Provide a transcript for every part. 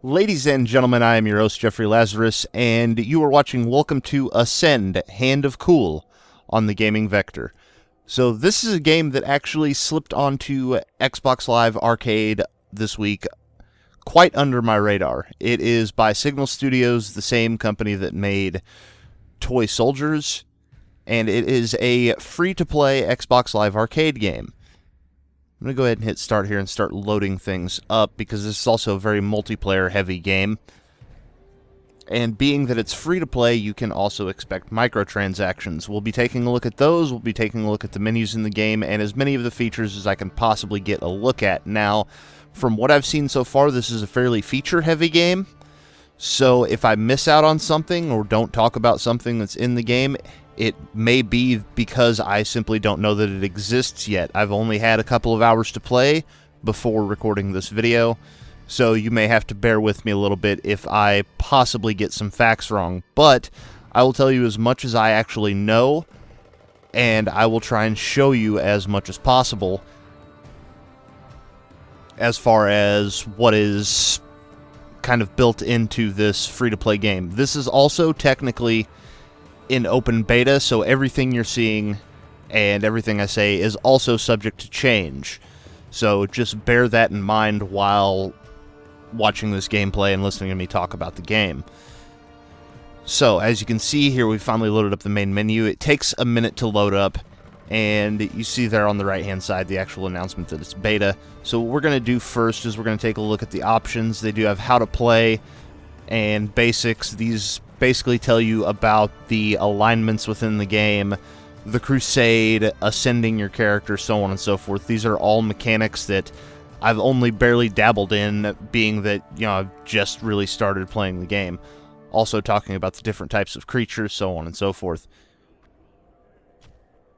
Ladies and gentlemen, I am your host, Jeffrey Lazarus, and you are watching Welcome to Ascend, Hand of Cool on the Gaming Vector. So this is a game that actually slipped onto Xbox Live Arcade this week, quite under my radar. It is by Signal Studios, the same company that made Toy Soldiers, and it is a free-to-play Xbox Live Arcade game. I'm going to go ahead and hit start here and start loading things up because this is also a very multiplayer heavy game. And being that it's free to play, you can also expect microtransactions. We'll be taking a look at those, we'll be taking a look at the menus in the game, and as many of the features as I can possibly get a look at. Now, from what I've seen so far, this is a fairly feature heavy game. So if I miss out on something or don't talk about something that's in the game, it may be because I simply don't know that it exists yet. I've only had a couple of hours to play before recording this video, so you may have to bear with me a little bit if I possibly get some facts wrong. But I will tell you as much as I actually know, and I will try and show you as much as possible as far as what is kind of built into this free-to-play game. This is also technically in open beta, so everything you're seeing and everything I say is also subject to change. So just bear that in mind while watching this gameplay and listening to me talk about the game. So, as you can see here, we finally loaded up the main menu. It takes a minute to load up, and you see there on the right-hand side the actual announcement that it's beta. So what we're going to do first is we're going to take a look at the options. They do have how to play and basics. These basically tell you about the alignments within the game, the crusade, ascending your character, so on and so forth. These are all mechanics that I've only barely dabbled in, being that, I've just really started playing the game. Also talking about the different types of creatures, so on and so forth.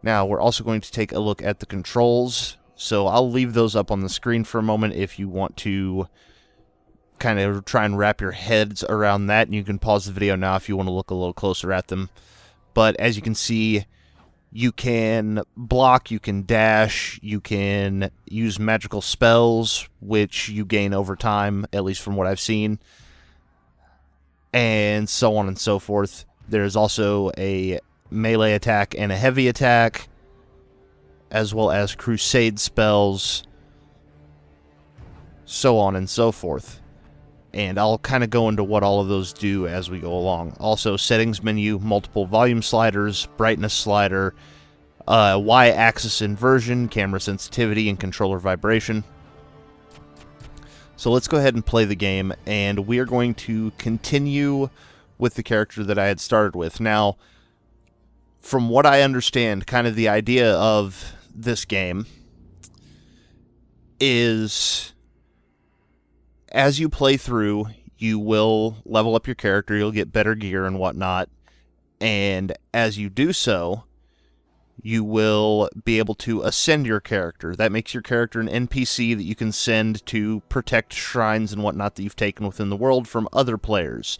Now, we're also going to take a look at the controls, so I'll leave those up on the screen for a moment if you want to kind of try and wrap your heads around that, and you can pause the video now if you want to look a little closer at them. But as you can see, you can block, you can dash, you can use magical spells, which you gain over time, at least from what I've seen, and so on and so forth. There's also a melee attack and a heavy attack, as well as crusade spells, so on and so forth. And I'll kind of go into what all of those do as we go along. Also, settings menu, multiple volume sliders, brightness slider, Y-axis inversion, camera sensitivity, and controller vibration. So let's go ahead and play the game, and we are going to continue with the character that I had started with. Now, from what I understand, kind of the idea of this game is, as you play through, you will level up your character, you'll get better gear and whatnot, and as you do so, you will be able to ascend your character. That makes your character an NPC that you can send to protect shrines and whatnot that you've taken within the world from other players.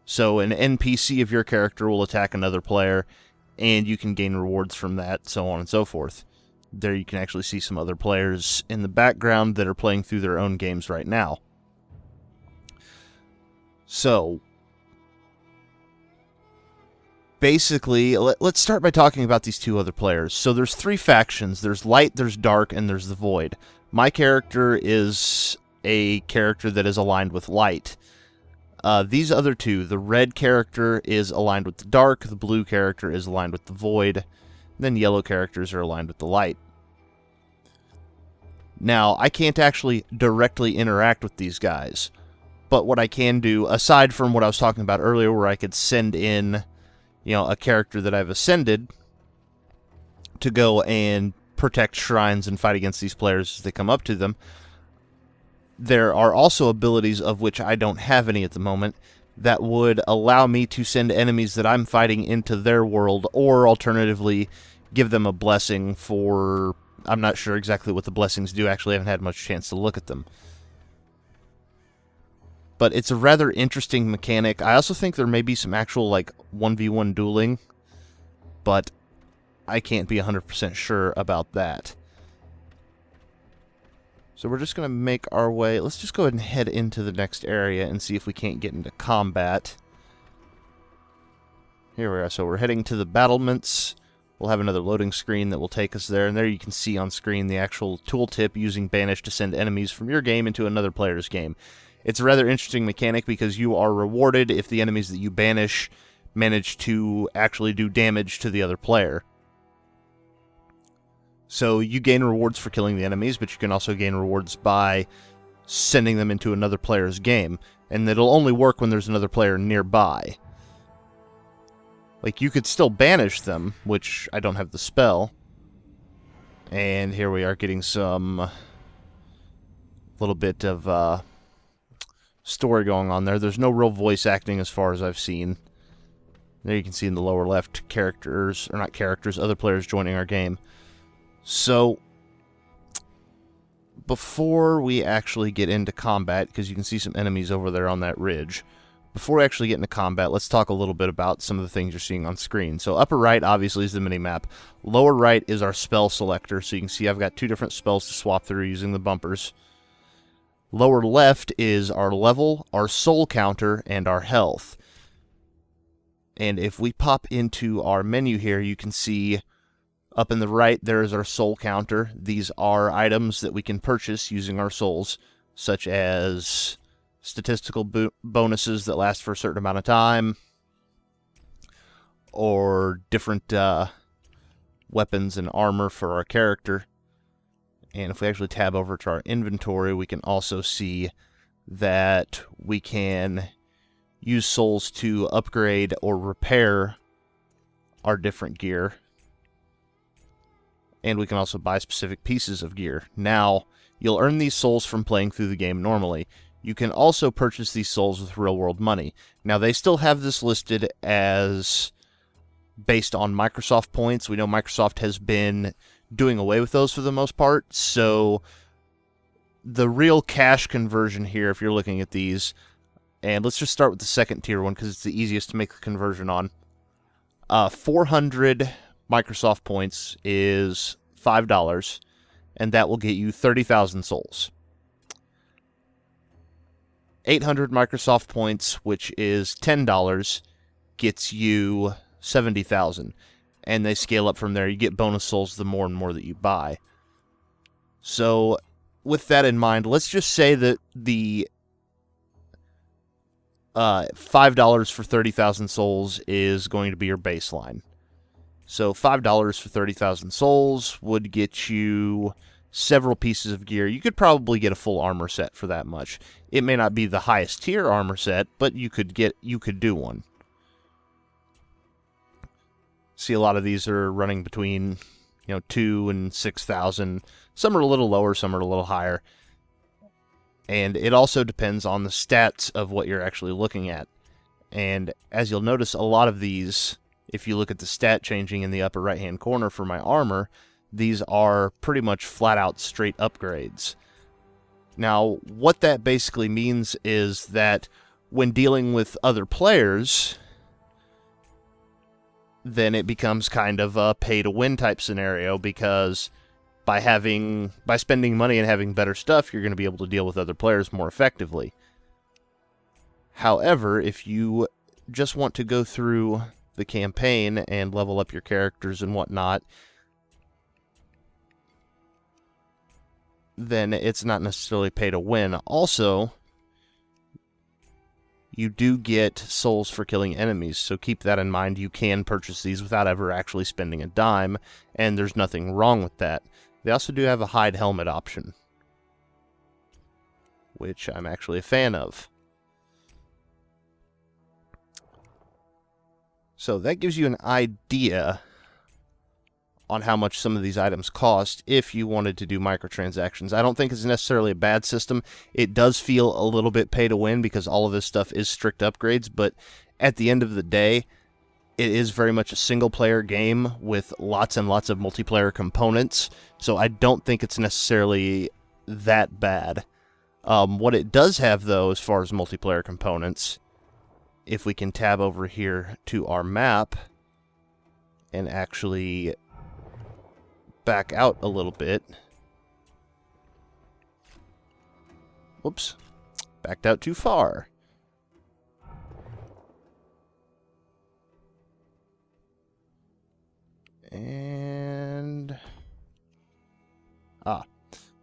So an NPC of your character will attack another player, and you can gain rewards from that, so on and so forth. There you can actually see some other players in the background that are playing through their own games right now. So, basically, let's start by talking about these two other players. So there's three factions. There's Light, there's Dark, and there's the Void. My character is a character that is aligned with Light. These other two, the Red character is aligned with the Dark, the Blue character is aligned with the Void, and then Yellow characters are aligned with the Light. Now, I can't actually directly interact with these guys. But what I can do, aside from what I was talking about earlier, where I could send in, a character that I've ascended to go and protect shrines and fight against these players as they come up to them, there are also abilities, of which I don't have any at the moment, that would allow me to send enemies that I'm fighting into their world, or alternatively, give them a blessing for... I'm not sure exactly what the blessings do, actually I haven't had much chance to look at them. But it's a rather interesting mechanic. I also think there may be some actual, 1v1 dueling, but I can't be 100% sure about that. So we're just going to make our way. Let's just go ahead and head into the next area and see if we can't get into combat. Here we are. So we're heading to the battlements. We'll have another loading screen that will take us there. And there you can see on screen the actual tooltip using Banish to send enemies from your game into another player's game. It's a rather interesting mechanic because you are rewarded if the enemies that you banish manage to actually do damage to the other player. So you gain rewards for killing the enemies, but you can also gain rewards by sending them into another player's game. And it'll only work when there's another player nearby. Like, you could still banish them, which I don't have the spell. And here we are getting some little bit of story going on there. There's no real voice acting as far as I've seen. There you can see in the lower left characters, or not characters, other players joining our game. So, before we actually get into combat, because you can see some enemies over there on that ridge, before we actually get into combat, let's talk a little bit about some of the things you're seeing on screen. So upper right, obviously, is the minimap. Lower right is our spell selector, so you can see I've got 2 different spells to swap through using the bumpers. Lower left is our level, our soul counter, and our health. And if we pop into our menu here, you can see up in the right, there is our soul counter. These are items that we can purchase using our souls, such as statistical bonuses that last for a certain amount of time, or different weapons and armor for our character. And if we actually tab over to our inventory, we can also see that we can use souls to upgrade or repair our different gear. And we can also buy specific pieces of gear. Now, you'll earn these souls from playing through the game normally. You can also purchase these souls with real-world money. Now, they still have this listed as based on Microsoft points. We know Microsoft has been doing away with those for the most part, so the real cash conversion here, if you're looking at these, and let's just start with the second tier one because it's the easiest to make the conversion on. 400 Microsoft points is $5, and that will get you 30,000 souls. 800 Microsoft points, which is $10, gets you 70,000. And they scale up from there. You get bonus souls the more and more that you buy. So, with that in mind, let's just say that the $5 for 30,000 souls is going to be your baseline. So $5 for 30,000 souls would get you several pieces of gear. You could probably get a full armor set for that much. It may not be the highest tier armor set, but you could do one. See, a lot of these are running between 2 and 6,000. Some are a little lower, some are a little higher. And it also depends on the stats of what you're actually looking at. And as you'll notice, a lot of these, if you look at the stat changing in the upper right-hand corner for my armor, these are pretty much flat-out straight upgrades. Now, what that basically means is that when dealing with other players, then it becomes kind of a pay-to-win type scenario, because by spending money and having better stuff, you're going to be able to deal with other players more effectively. However, if you just want to go through the campaign and level up your characters and whatnot, then it's not necessarily pay to win. Also, you do get souls for killing enemies, so keep that in mind. You can purchase these without ever actually spending a dime, and there's nothing wrong with that. They also do have a hide helmet option, which I'm actually a fan of. So that gives you an idea on how much some of these items cost if you wanted to do microtransactions. I don't think it's necessarily a bad system. It does feel a little bit pay to win because all of this stuff is strict upgrades, but at the end of the day, it is very much a single-player game with lots and lots of multiplayer components, so I don't think it's necessarily that bad. What it does have, though, as far as multiplayer components, if we can tab over here to our map and actually back out a little bit, Whoops. Backed out too far. And...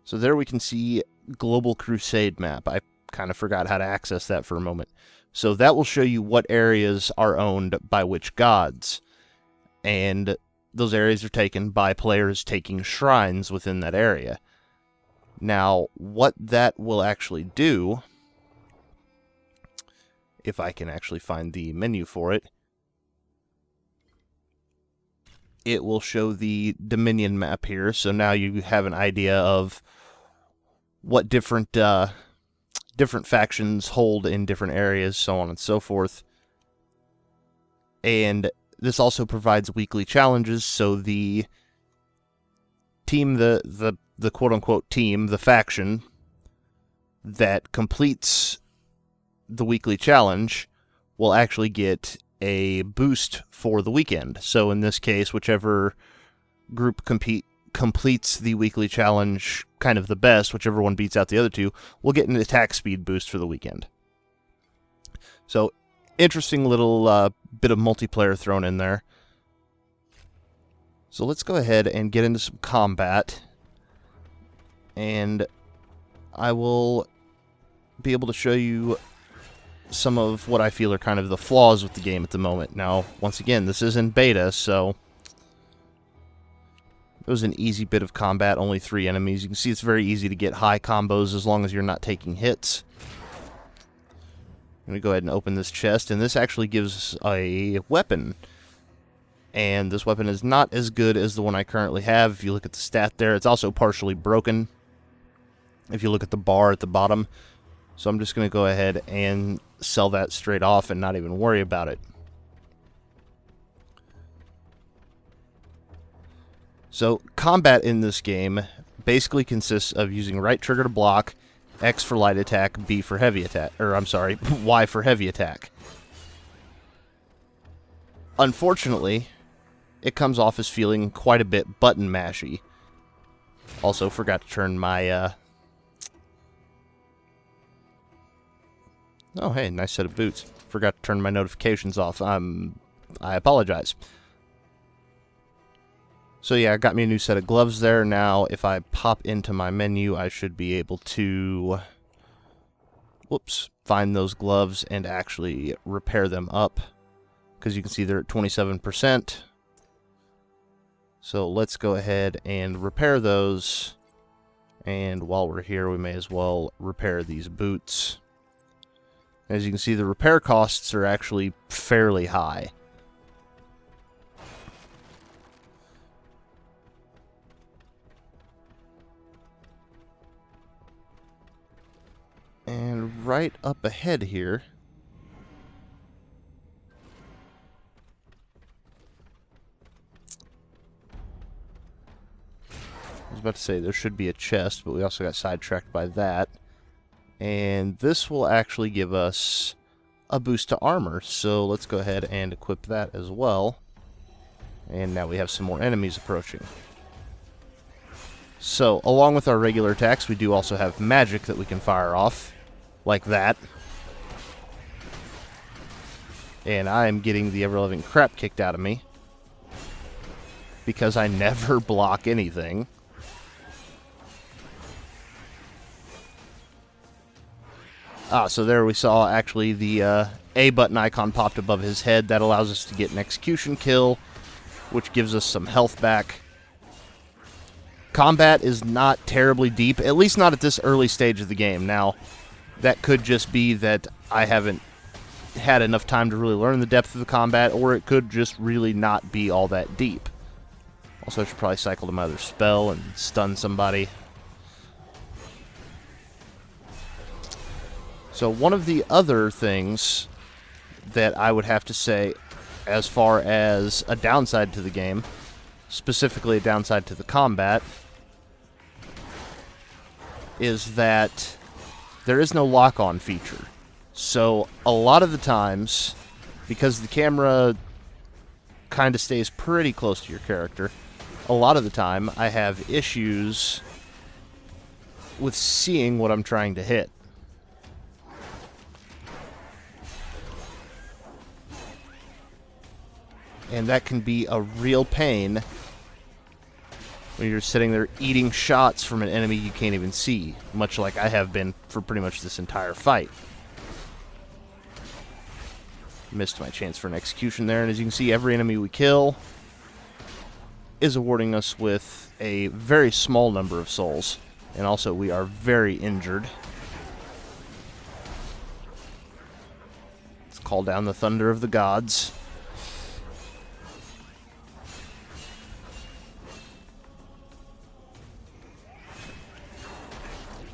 so there we can see Global Crusade map. I kind of forgot how to access that for a moment. So that will show you what areas are owned by which gods. And those areas are taken by players taking shrines within that area. Now, what that will actually do, if I can actually find the menu for it, it will show the Dominion map here. So now you have an idea of what different factions hold in different areas, so on and so forth. And this also provides weekly challenges, so the team, the quote-unquote team, the faction that completes the weekly challenge will actually get a boost for the weekend. So in this case, whichever group completes the weekly challenge kind of the best, whichever one beats out the other two, will get an attack speed boost for the weekend. So, interesting little bit of multiplayer thrown in there. So let's go ahead and get into some combat. And I will be able to show you some of what I feel are kind of the flaws with the game at the moment. Now, once again, this is in beta, so it was an easy bit of combat, only 3 enemies. You can see it's very easy to get high combos as long as you're not taking hits. I'm going to go ahead and open this chest, and this actually gives a weapon. And this weapon is not as good as the one I currently have. If you look at the stat there, it's also partially broken. If you look at the bar at the bottom. So I'm just going to go ahead and sell that straight off and not even worry about it. So, combat in this game basically consists of using right trigger to block, X for light attack, B for heavy attack, or I'm sorry, Y for heavy attack. Unfortunately, it comes off as feeling quite a bit button mashy. Also, forgot to turn my, oh, hey, nice set of boots. Forgot to turn my notifications off. I apologize. So yeah, I got me a new set of gloves there. Now, if I pop into my menu, I should be able to, whoops, find those gloves and actually repair them up. Because you can see they're at 27%. So let's go ahead and repair those. And while we're here, we may as well repair these boots. As you can see, the repair costs are actually fairly high. And right up ahead here, I was about to say there should be a chest, but we also got sidetracked by that. And this will actually give us a boost to armor, so let's go ahead and equip that as well. And now we have some more enemies approaching. So, along with our regular attacks, we do also have magic that we can fire off, like that. And I am getting the ever-loving crap kicked out of me, because I never block anything. So there we saw actually the A button icon popped above his head. That allows us to get an execution kill, which gives us some health back. Combat is not terribly deep, at least not at this early stage of the game. Now, that could just be that I haven't had enough time to really learn the depth of the combat, or it could just really not be all that deep. Also, I should probably cycle to my other spell and stun somebody. So one of the other things that I would have to say as far as a downside to the game, specifically a downside to the combat, is that there is no lock-on feature. So a lot of the times, because the camera kind of stays pretty close to your character, a lot of the time I have issues with seeing what I'm trying to hit. And that can be a real pain when you're sitting there eating shots from an enemy you can't even see, much like I have been for pretty much this entire fight. Missed my chance for an execution there, and as you can see, every enemy we kill is awarding us with a very small number of souls, and also we are very injured. Let's call down the thunder of the gods.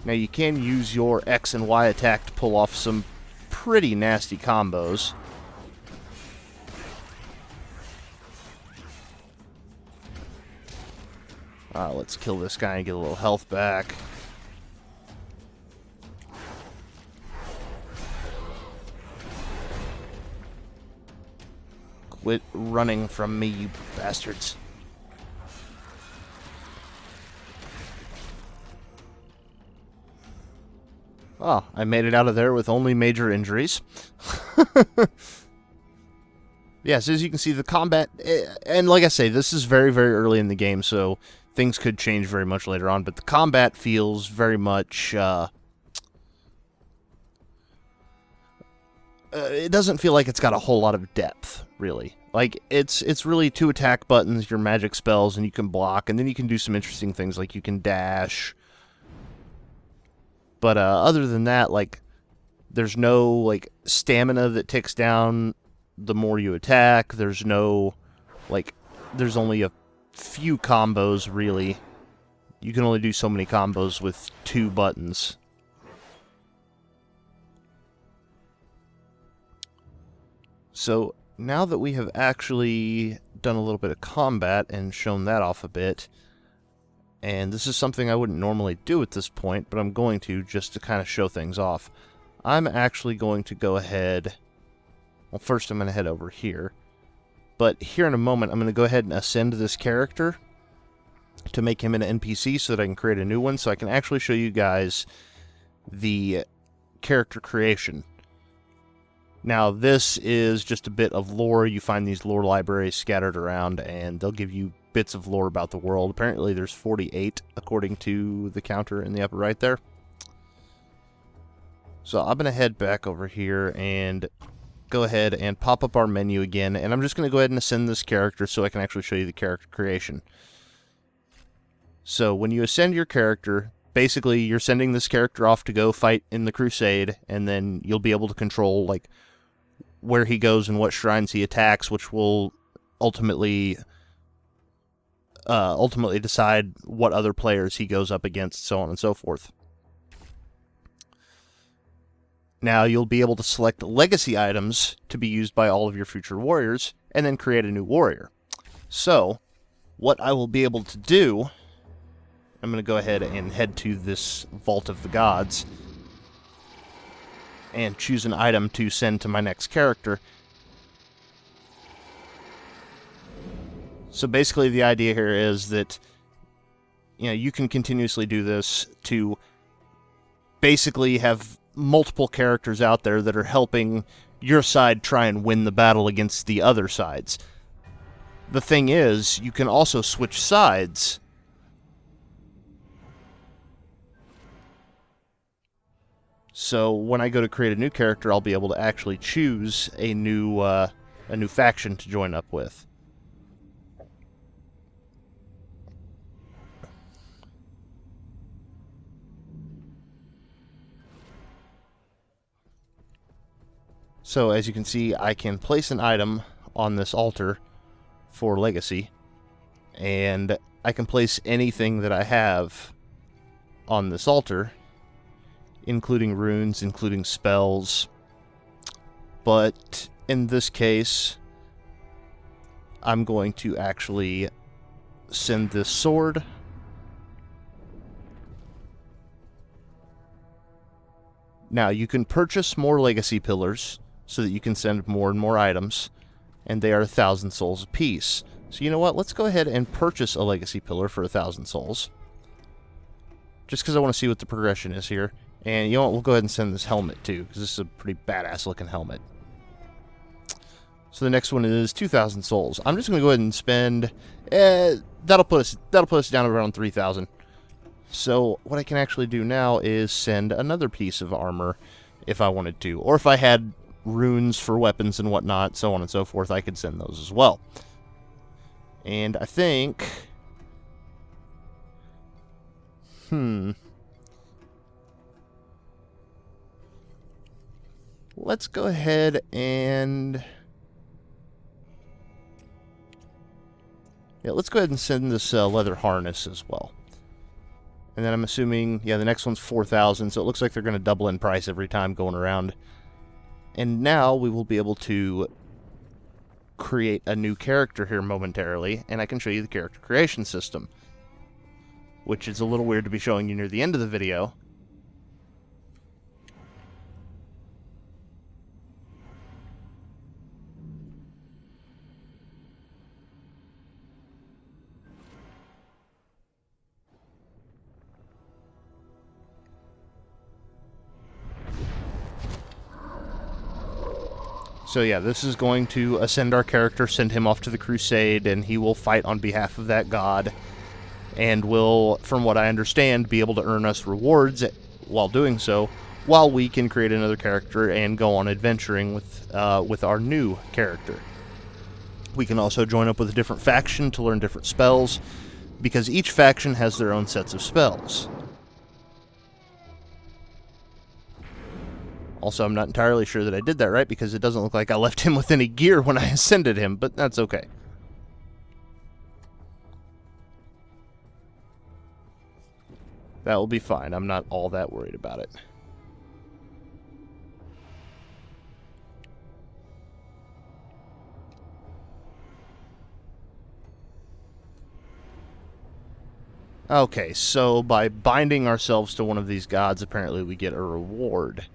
Now you can use your X and Y attack to pull off some pretty nasty combos. Let's kill this guy and get a little health back. Quit running from me, you bastards. Oh, I made it out of there with only major injuries. Yes, as you can see, the combat, and like I say, this is very, very early in the game, so things could change very much later on, but the combat feels very much, it doesn't feel like it's got a whole lot of depth, really. Like, it's really 2 attack buttons, your magic spells, and you can block, and then you can do some interesting things, like you can dash. But other than that, like, there's no, like, stamina that ticks down the more you attack. There's no, like, there's only a few combos, really. You can only do so many combos with 2 buttons. So, now that we have actually done a little bit of combat and shown that off a bit, and this is something I wouldn't normally do at this point, but I'm going to just to kind of show things off. I'm actually going to go ahead. Well, first I'm going to head over here. But here in a moment, I'm going to go ahead and ascend this character to make him an NPC so that I can create a new one, so I can actually show you guys the character creation. Now, this is just a bit of lore. You find these lore libraries scattered around, and they'll give you bits of lore about the world. Apparently, there's 48, according to the counter in the upper right there. So I'm going to head back over here and go ahead and pop up our menu again, and I'm just going to go ahead and ascend this character so I can actually show you the character creation. So when you ascend your character, basically you're sending this character off to go fight in the crusade, and then you'll be able to control, like, where he goes and what shrines he attacks, which will ultimately decide what other players he goes up against, so on and so forth. Now, you'll be able to select legacy items to be used by all of your future warriors, and then create a new warrior. So, what I will be able to do, I'm going to go ahead and head to this Vault of the Gods, and choose an item to send to my next character. So basically the idea here is that, you know, you can continuously do this to basically have multiple characters out there that are helping your side try and win the battle against the other sides. The thing is, you can also switch sides. So when I go to create a new character, I'll be able to actually choose a new faction to join up with. So as you can see, I can place an item on this altar for legacy, and I can place anything that I have on this altar, including runes, including spells. But in this case, I'm going to actually send this sword. Now, you can purchase more legacy pillars so that you can send more and more items, and they are 1,000 souls apiece. So you know what? Let's go ahead and purchase a legacy pillar for 1,000 souls. Just because I want to see what the progression is here. And you know what? We'll go ahead and send this helmet too, because this is a pretty badass looking helmet. So the next one is 2,000 souls. I'm just going to go ahead and spend... that'll put us down around 3,000. So what I can actually do now is send another piece of armor if I wanted to. Or if I had runes for weapons and whatnot, so on and so forth, I could send those as well. And I think... Let's go ahead and... Yeah, let's go ahead and send this leather harness as well. And then I'm assuming, yeah, the next one's 4,000, so it looks like they're going to double in price every time going around. And now we will be able to create a new character here momentarily, and I can show you the character creation system, which is a little weird to be showing you near the end of the video. So yeah, this is going to ascend our character, send him off to the crusade, and he will fight on behalf of that god, and will, from what I understand, be able to earn us rewards while doing so, while we can create another character and go on adventuring with our new character. We can also join up with a different faction to learn different spells, because each faction has their own sets of spells. Also, I'm not entirely sure that I did that right, because it doesn't look like I left him with any gear when I ascended him, but that's okay. That will be fine. I'm not all that worried about it. Okay, so by binding ourselves to one of these gods, apparently we get a reward.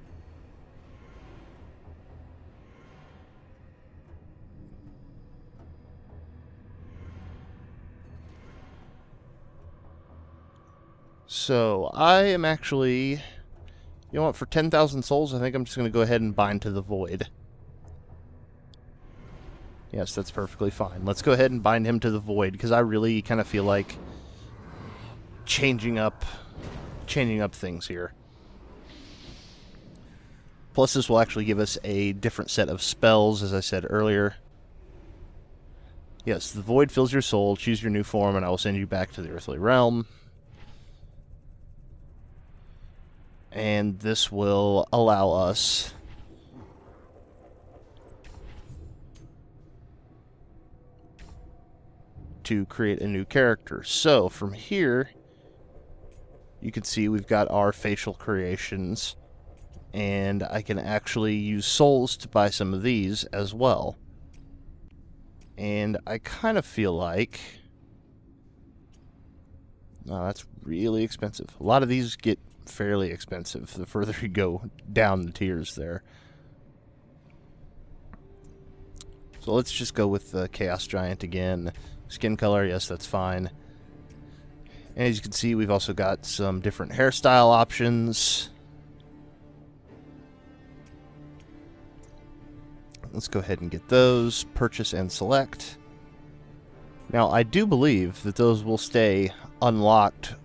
So, I am actually... You know what, for 10,000 souls, I think I'm just going to go ahead and bind to the void. Yes, that's perfectly fine. Let's go ahead and bind him to the void, because I really kind of feel like changing up things here. Plus, this will actually give us a different set of spells, as I said earlier. Yes, the void fills your soul. Choose your new form, and I will send you back to the earthly realm. And this will allow us to create a new character. So, from here, you can see we've got our facial creations, and I can actually use souls to buy some of these as well. And I kind of feel like... Oh, that's really expensive. A lot of these get fairly expensive the further you go down the tiers there. So let's just go with the Chaos Giant again. Skin color, yes, that's fine. And as you can see, we've also got some different hairstyle options. Let's go ahead and get those. Purchase and select. Now, I do believe that those will stay unlocked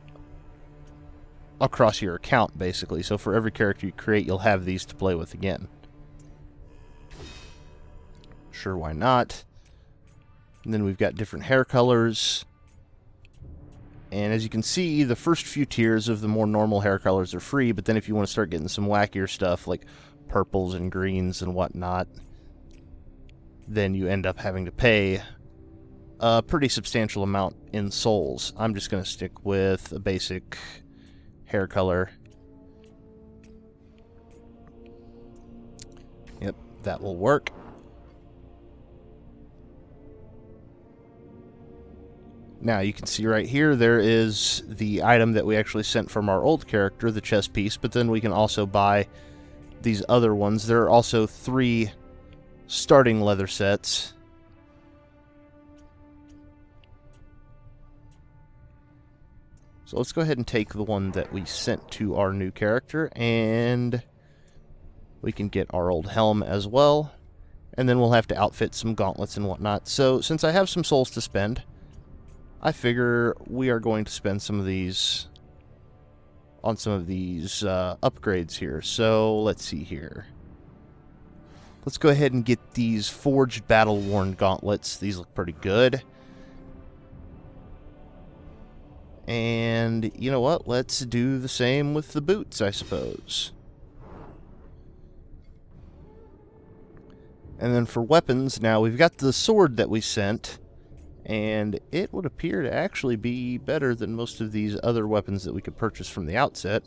across your account, basically. So for every character you create, you'll have these to play with again. Sure, why not? And then we've got different hair colors. And as you can see, the first few tiers of the more normal hair colors are free, but then if you want to start getting some wackier stuff, like purples and greens and whatnot, then you end up having to pay a pretty substantial amount in souls. I'm just going to stick with a basic hair color. Yep, that will work. Now, you can see right here, there is the item that we actually sent from our old character, the chest piece, but then we can also buy these other ones. There are also 3 starting leather sets. So let's go ahead and take the one that we sent to our new character, and we can get our old helm as well. And then we'll have to outfit some gauntlets and whatnot. So, since I have some souls to spend, I figure we are going to spend some of these on some of these upgrades here. So, let's see here. Let's go ahead and get these forged battle-worn gauntlets. These look pretty good. And, you know what? Let's do the same with the boots, I suppose. And then for weapons, now we've got the sword that we sent, and it would appear to actually be better than most of these other weapons that we could purchase from the outset.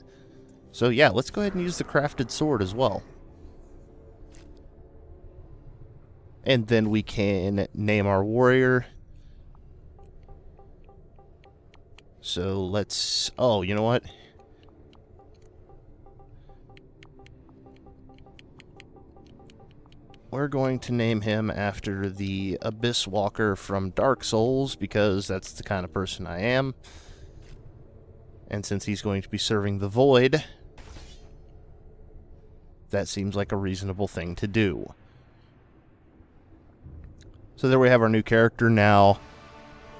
So yeah, let's go ahead and use the crafted sword as well. And then we can name our warrior. So let's... Oh, you know what? We're going to name him after the Abyss Walker from Dark Souls, because that's the kind of person I am. And since he's going to be serving the Void, that seems like a reasonable thing to do. So there we have our new character. Now,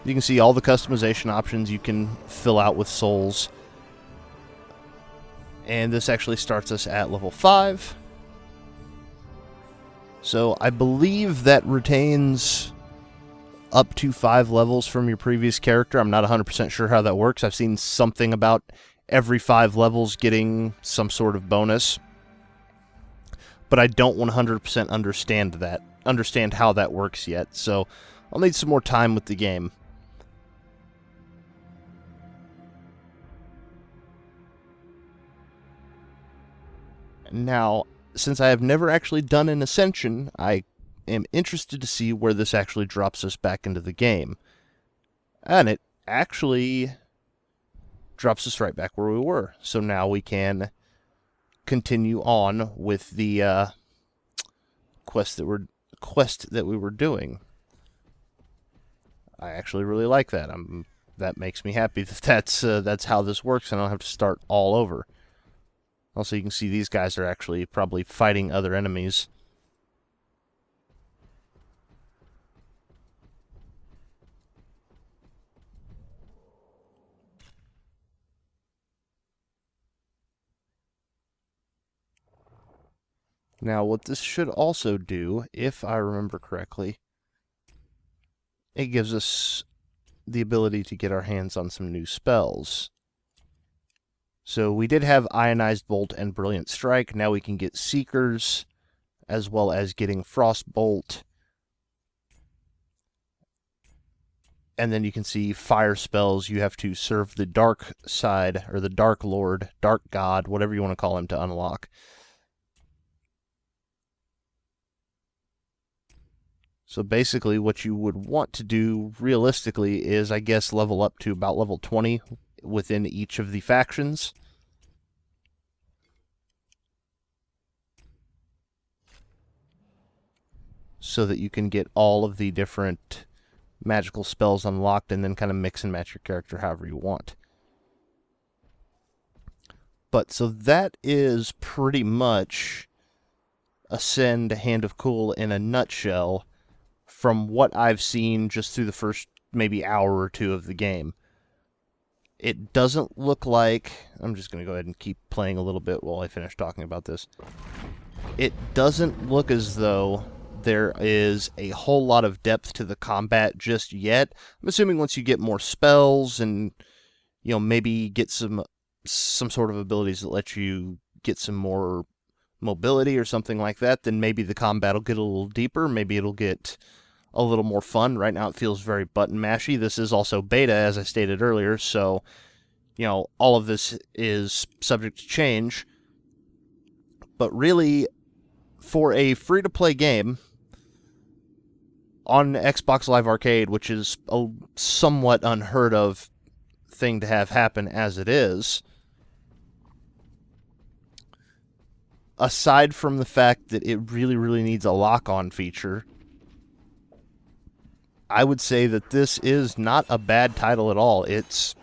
you can see all the customization options you can fill out with souls. And this actually starts us at level 5. So I believe that retains up to 5 levels from your previous character. I'm not 100% sure how that works. I've seen something about every 5 levels getting some sort of bonus. But I don't 100% understand how that works yet. So I'll need some more time with the game. Now, since I have never actually done an Ascension, I am interested to see where this actually drops us back into the game. And it actually drops us right back where we were. So now we can continue on with the quest that we were doing. I actually really like that. That makes me happy that that's how this works, and I don't have to start all over. Also, you can see these guys are actually probably fighting other enemies. Now, what this should also do, if I remember correctly, it gives us the ability to get our hands on some new spells. So we did have Ionized Bolt and Brilliant Strike. Now we can get Seekers, as well as getting Frostbolt. And then you can see fire spells. You have to serve the dark side, or the Dark Lord, Dark God, whatever you want to call him, to unlock. So basically what you would want to do realistically is, I guess, level up to about level 20 within each of the factions. So that you can get all of the different magical spells unlocked and then kind of mix and match your character however you want. But so that is pretty much Ascend Hand of Cool in a nutshell from what I've seen just through the first maybe hour or two of the game. It doesn't look like... I'm just going to go ahead and keep playing a little bit while I finish talking about this. It doesn't look as though there is a whole lot of depth to the combat just yet. I'm assuming once you get more spells and, you know, maybe get some sort of abilities that let you get some more mobility or something like that, then maybe the combat will get a little deeper. Maybe it'll get a little more fun. Right now it feels very button mashy. This is also beta, as I stated earlier, so, you know, all of this is subject to change. But really, for a free-to-play game on Xbox Live Arcade, which is a somewhat unheard of thing to have happen as it is, aside from the fact that it really, really needs a lock-on feature, I would say that this is not a bad title at all. It's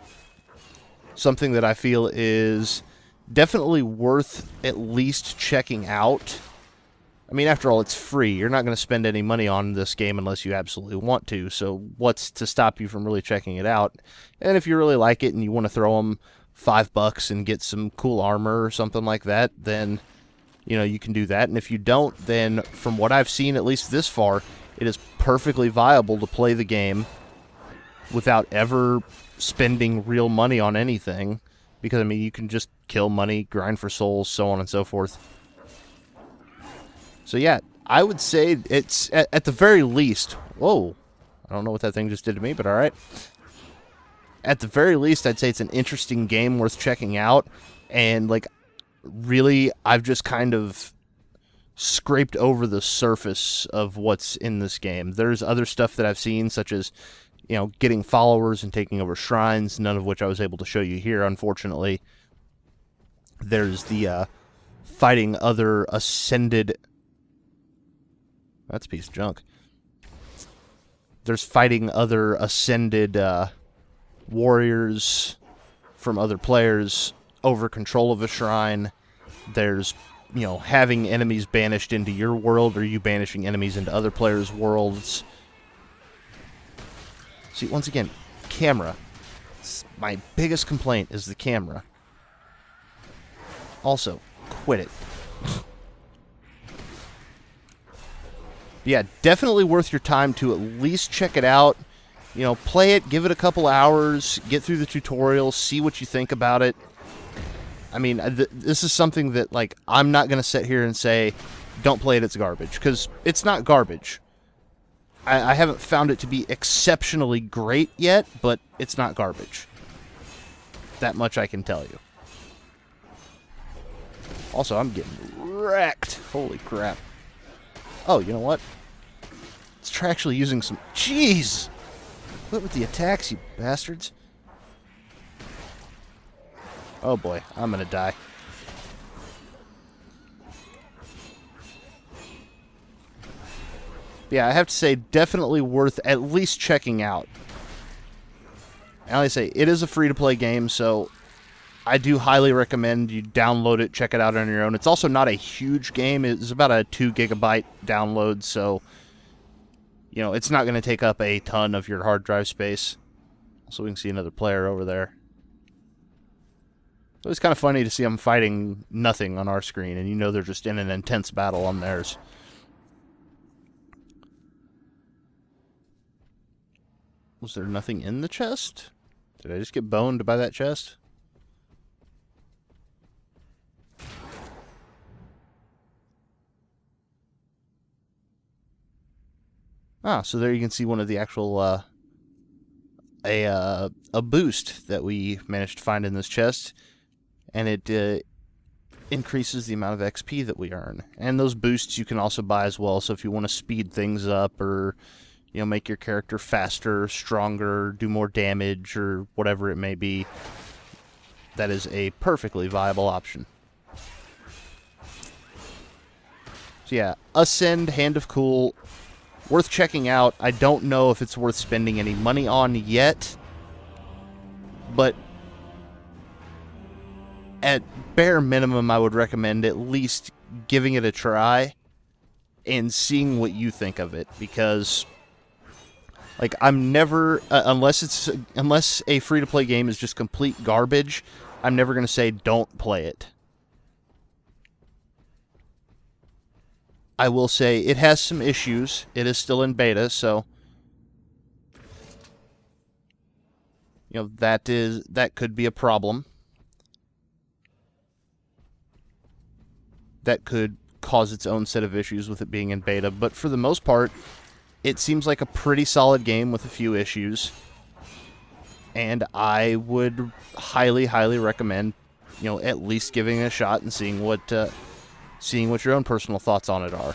something that I feel is definitely worth at least checking out I mean, after all, it's free. You're not going to spend any money on this game unless you absolutely want to, so what's to stop you from really checking it out? And if you really like it and you want to throw them $5 and get some cool armor or something like that, then, you know, you can do that. And if you don't, then from what I've seen, at least this far, it is perfectly viable to play the game without ever spending real money on anything. Because, I mean, you can just kill money, grind for souls, so on and so forth. So, yeah, I would say it's, at the very least... Whoa. I don't know what that thing just did to me, but alright. At the very least, I'd say it's an interesting game worth checking out. And, like, really, I've just kind of scraped over the surface of what's in this game. There's other stuff that I've seen, such as, you know, getting followers and taking over shrines, none of which I was able to show you here, unfortunately. There's the fighting other ascended... That's a piece of junk. There's fighting other ascended warriors from other players over control of a shrine. There's, you know, having enemies banished into your world, or you banishing enemies into other players' worlds. See, once again, camera. My biggest complaint is the camera. Also, quit it. Yeah, definitely worth your time to at least check it out. You know, play it, give it a couple hours, get through the tutorial, see what you think about it. I mean, this is something that, like, I'm not going to sit here and say, don't play it, it's garbage. Because it's not garbage. I haven't found it to be exceptionally great yet, but it's not garbage. That much I can tell you. Also, I'm getting wrecked. Holy crap. Oh, you know what? Let's try actually using some... Jeez! Quit with the attacks, you bastards. Oh boy, I'm gonna die. Yeah, I have to say, definitely worth at least checking out. And like I say, it is a free-to-play game, so I do highly recommend you download it, check it out on your own. It's also not a huge game. It's about a 2 gigabyte download, so, you know, it's not going to take up a ton of your hard drive space. So we can see another player over there. So it's kind of funny to see them fighting nothing on our screen, and you know they're just in an intense battle on theirs. Was there nothing in the chest? Did I just get boned by that chest? Ah, so there you can see one of the actual, a boost that we managed to find in this chest. And it increases the amount of XP that we earn. And those boosts you can also buy as well, so if you want to speed things up or, you know, make your character faster, stronger, do more damage, or whatever it may be, that is a perfectly viable option. So yeah, Ascend, Hand of Cool, worth checking out. I don't know if it's worth spending any money on yet, but at bare minimum, I would recommend at least giving it a try and seeing what you think of it, because, like, I'm never, unless a free-to-play game is just complete garbage, I'm never going to say don't play it. I will say it has some issues. It is still in beta, so, you know, that could be a problem. That could cause its own set of issues with it being in beta, but for the most part, it seems like a pretty solid game with a few issues. And I would highly, highly recommend, you know, at least giving it a shot and seeing what your own personal thoughts on it are.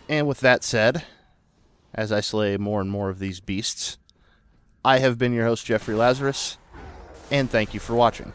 And with that said, as I slay more and more of these beasts, I have been your host, Jeffrey Lazarus, and thank you for watching.